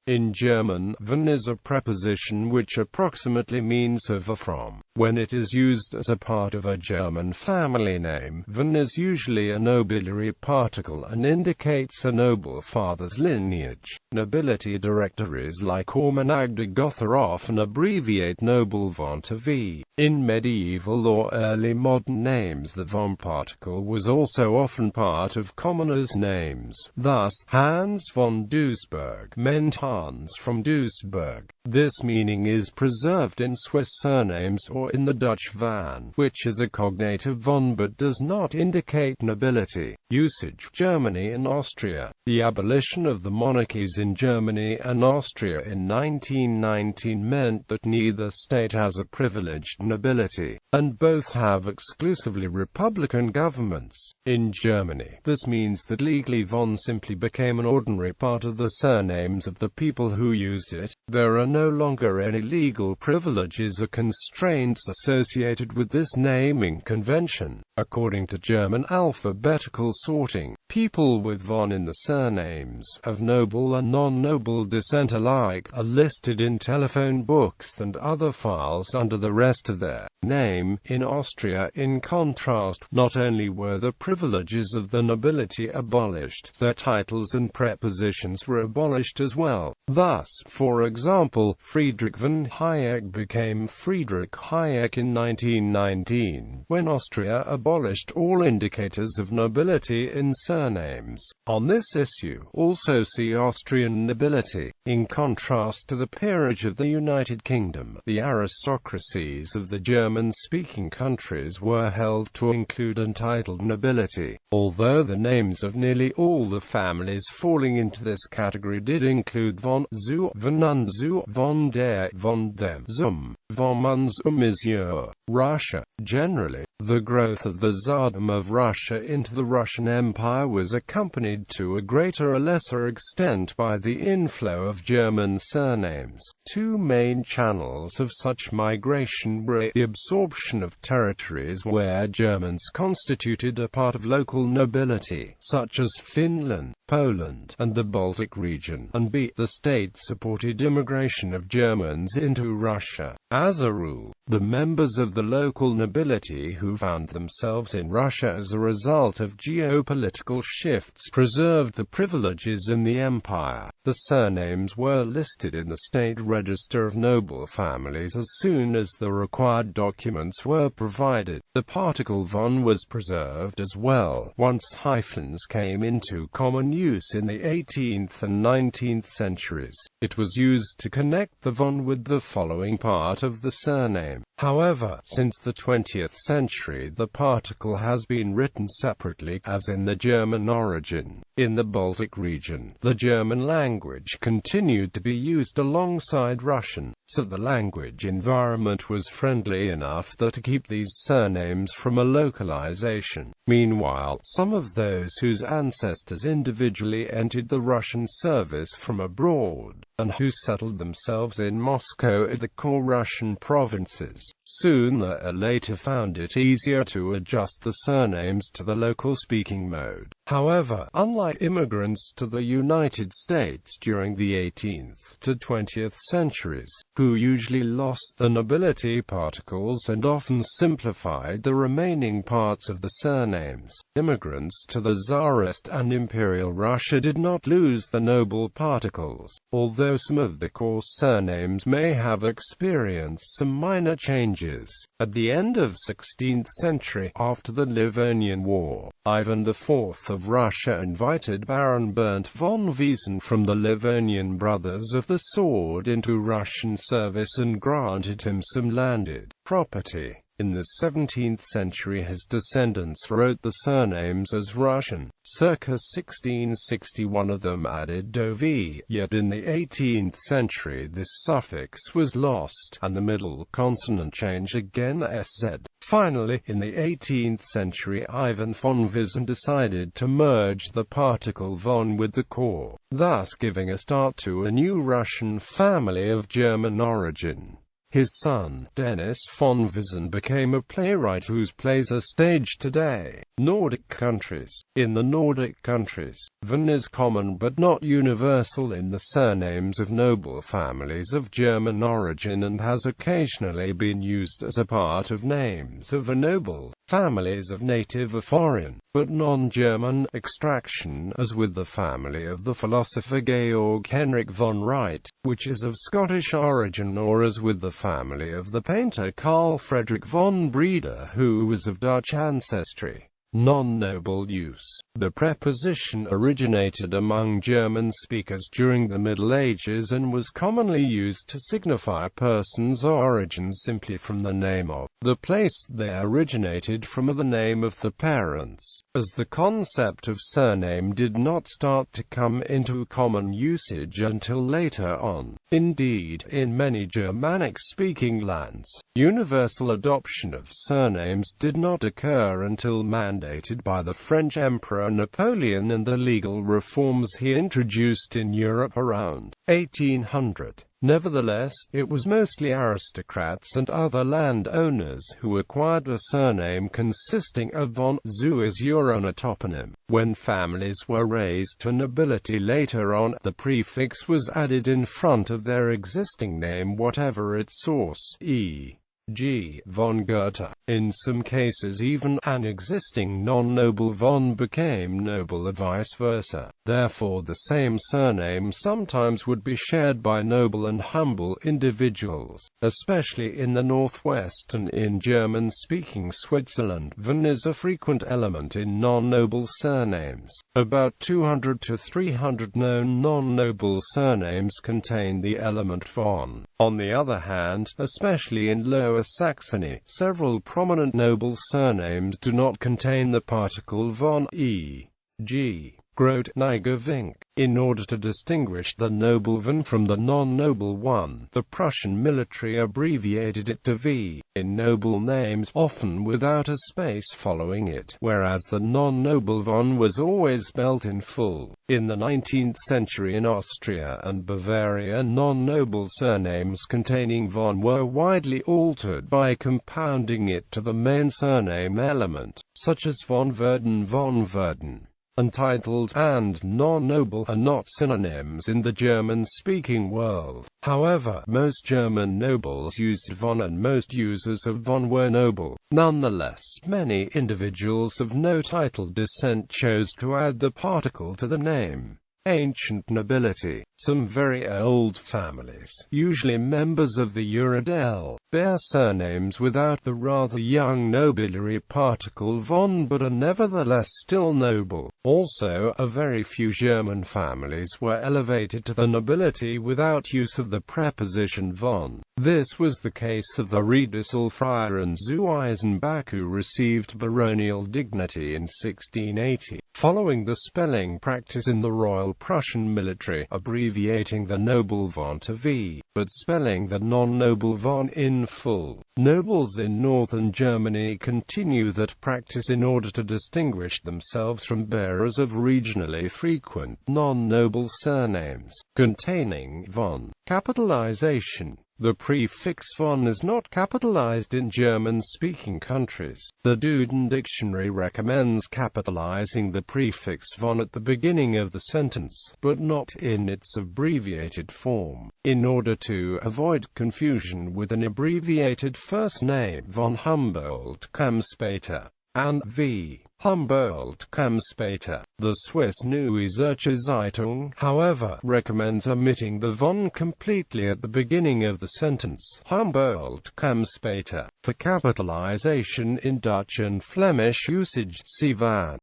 In German, von is a preposition which approximately means of or from. When it is used as a part of a German family name, von is usually a nobiliary particle and indicates a noble father's lineage. Nobility directories like Almanach de Gotha often abbreviate noble von to V. In medieval or early modern names, the von particle was also often part of commoners' names. Thus, Hans von Duisburg meant Hans from Duisburg. This meaning is preserved in Swiss surnames or in the Dutch van, which is a cognative von but does not indicate nobility. Usage: Germany and Austria. The abolition of the monarchies in Germany and Austria in 1919 meant that neither state has a privileged nobility, and both have exclusively republican governments. In Germany, this means that legally von simply became an ordinary part of the surnames of the people who used it. There are no longer any legal privileges or constraints associated with this naming convention. According to German alphabetical sorting, people with von in the surnames, of noble and non-noble descent alike, are listed in telephone books and other files under the rest of their name. In Austria, in contrast, not only were the privileges of the nobility abolished, their titles and prepositions were abolished as well. Thus, for example, Friedrich von Hayek became Friedrich Hayek in 1919, when Austria abolished all indicators of nobility in surnames. On this issue, also see Austrian nobility. In contrast to the peerage of the United Kingdom, the aristocracies of the German-speaking countries were held to include untitled nobility. Although the names of nearly all the families falling into this category did include von zu, von un zu, von der, von dem, zum, von man zu, monsieur. Russia. Generally, the growth of the Tsardom of Russia into the Russian Empire was accompanied to a greater or lesser extent by the inflow of German surnames. Two main channels of such migration were the absorption of territories where Germans constituted a part of local nobility, such as Finland, Poland, and the Baltic region, and b. the state-supported immigration of Germans into Russia. As a rule, the members of the local nobility who found themselves in Russia as a result of geopolitical shifts preserved the privileges in the empire. The surnames were listed in the state register of noble families as soon as the required documents were provided. The particle von was preserved as well, once hyphens came into common use in the 18th and 19th centuries. It was used to connect the von with the following part of the surname. However, since the 20th century the particle has been written separately, as in the German origin. In the Baltic region, the German language continued to be used alongside Russian, so the language environment was friendly enough to keep these surnames from a localization. Meanwhile, some of those whose ancestors individually entered the Russian service from abroad, and who settled themselves in Moscow and the core Russian provinces, sooner or later found it easier to adjust the surnames to the local speaking mode. However, unlike immigrants to the United States during the 18th to 20th centuries, who usually lost the nobility particles and often simplified the remaining parts of the surnames, immigrants to the Tsarist and Imperial Russia did not lose the noble particles, although some of the core surnames may have experienced some minor changes. At the end of 16th century, after the Livonian War, Ivan IV of Russia invited Baron Bernd von Wiesen from the Livonian Brothers of the Sword into Russian service and granted him some landed property. In the 17th century his descendants wrote the surnames as Russian. Circa 1660 one of them added "dov", yet in the 18th century this suffix was lost, and the middle consonant changed again to sz. Finally, in the 18th century Ivan von Wiesen decided to merge the particle von with the core, thus giving a start to a new Russian family of German origin. His son, Dennis von Wiesen, became a playwright whose plays are staged today. Nordic countries. In the Nordic countries, Von is common but not universal in the surnames of noble families of German origin, and has occasionally been used as a part of names of a noble families of native or foreign, but non-German, extraction, as with the family of the philosopher Georg Henrik von Wright, which is of Scottish origin, or as with the family of the painter Carl Friedrich von Breda, who was of Dutch ancestry. Non-noble use. The preposition originated among German speakers during the Middle Ages and was commonly used to signify a person's origin simply from the name of the place they originated from or the name of the parents, as the concept of surname did not start to come into common usage until later on. Indeed, in many Germanic-speaking lands, universal adoption of surnames did not occur until mandated by the French Emperor Napoleon and the legal reforms he introduced in Europe around 1800. Nevertheless, it was mostly aristocrats and other landowners who acquired a surname consisting of von zu as your own toponym. When families were raised to nobility later on, the prefix was added in front of their existing name, whatever its source, e.g. von Gotha. In some cases even an existing non-noble von became noble or vice versa. Therefore the same surname sometimes would be shared by noble and humble individuals, especially in the Northwest and in German-speaking Switzerland. Von is a frequent element in non-noble surnames. About 200 to 300 known non-noble surnames contain the element von. On the other hand, especially in Lower Saxony, several prominent noble surnames do not contain the particle von, e.g. Grote, Niger, Vink. In order to distinguish the noble von from the non-noble one, the Prussian military abbreviated it to V, in noble names, often without a space following it, whereas the non-noble von was always spelt in full. In the 19th century in Austria and Bavaria, non-noble surnames containing von were widely altered by compounding it to the main surname element, such as von Verden. Untitled and non-noble are not synonyms in the German-speaking world. However, most German nobles used von and most users of von were noble. Nonetheless, many individuals of no titled descent chose to add the particle to the name. Ancient nobility. Some very old families, usually members of the Uradel, bear surnames without the rather young nobiliary particle von but are nevertheless still noble. Also, a very few German families were elevated to the nobility without use of the preposition von. This was the case of the Riedisselfreiherren zu Eisenbach, who received baronial dignity in 1680, following the spelling practice in the Royal Prussian military, abbreviating the noble von to V, but spelling the non-noble von in full. Nobles in northern Germany continue that practice in order to distinguish themselves from bearers of regionally frequent non-noble surnames containing von. Capitalization. The prefix von is not capitalized in German-speaking countries. The Duden Dictionary recommends capitalizing the prefix von at the beginning of the sentence, but not in its abbreviated form, in order to avoid confusion with an abbreviated first name von Humboldt kam später, and v. Humboldt kam später. The Swiss Neue Zürcher Zeitung, however, recommends omitting the von completely at the beginning of the sentence, Humboldt kam später. For capitalization in Dutch and Flemish usage, see van.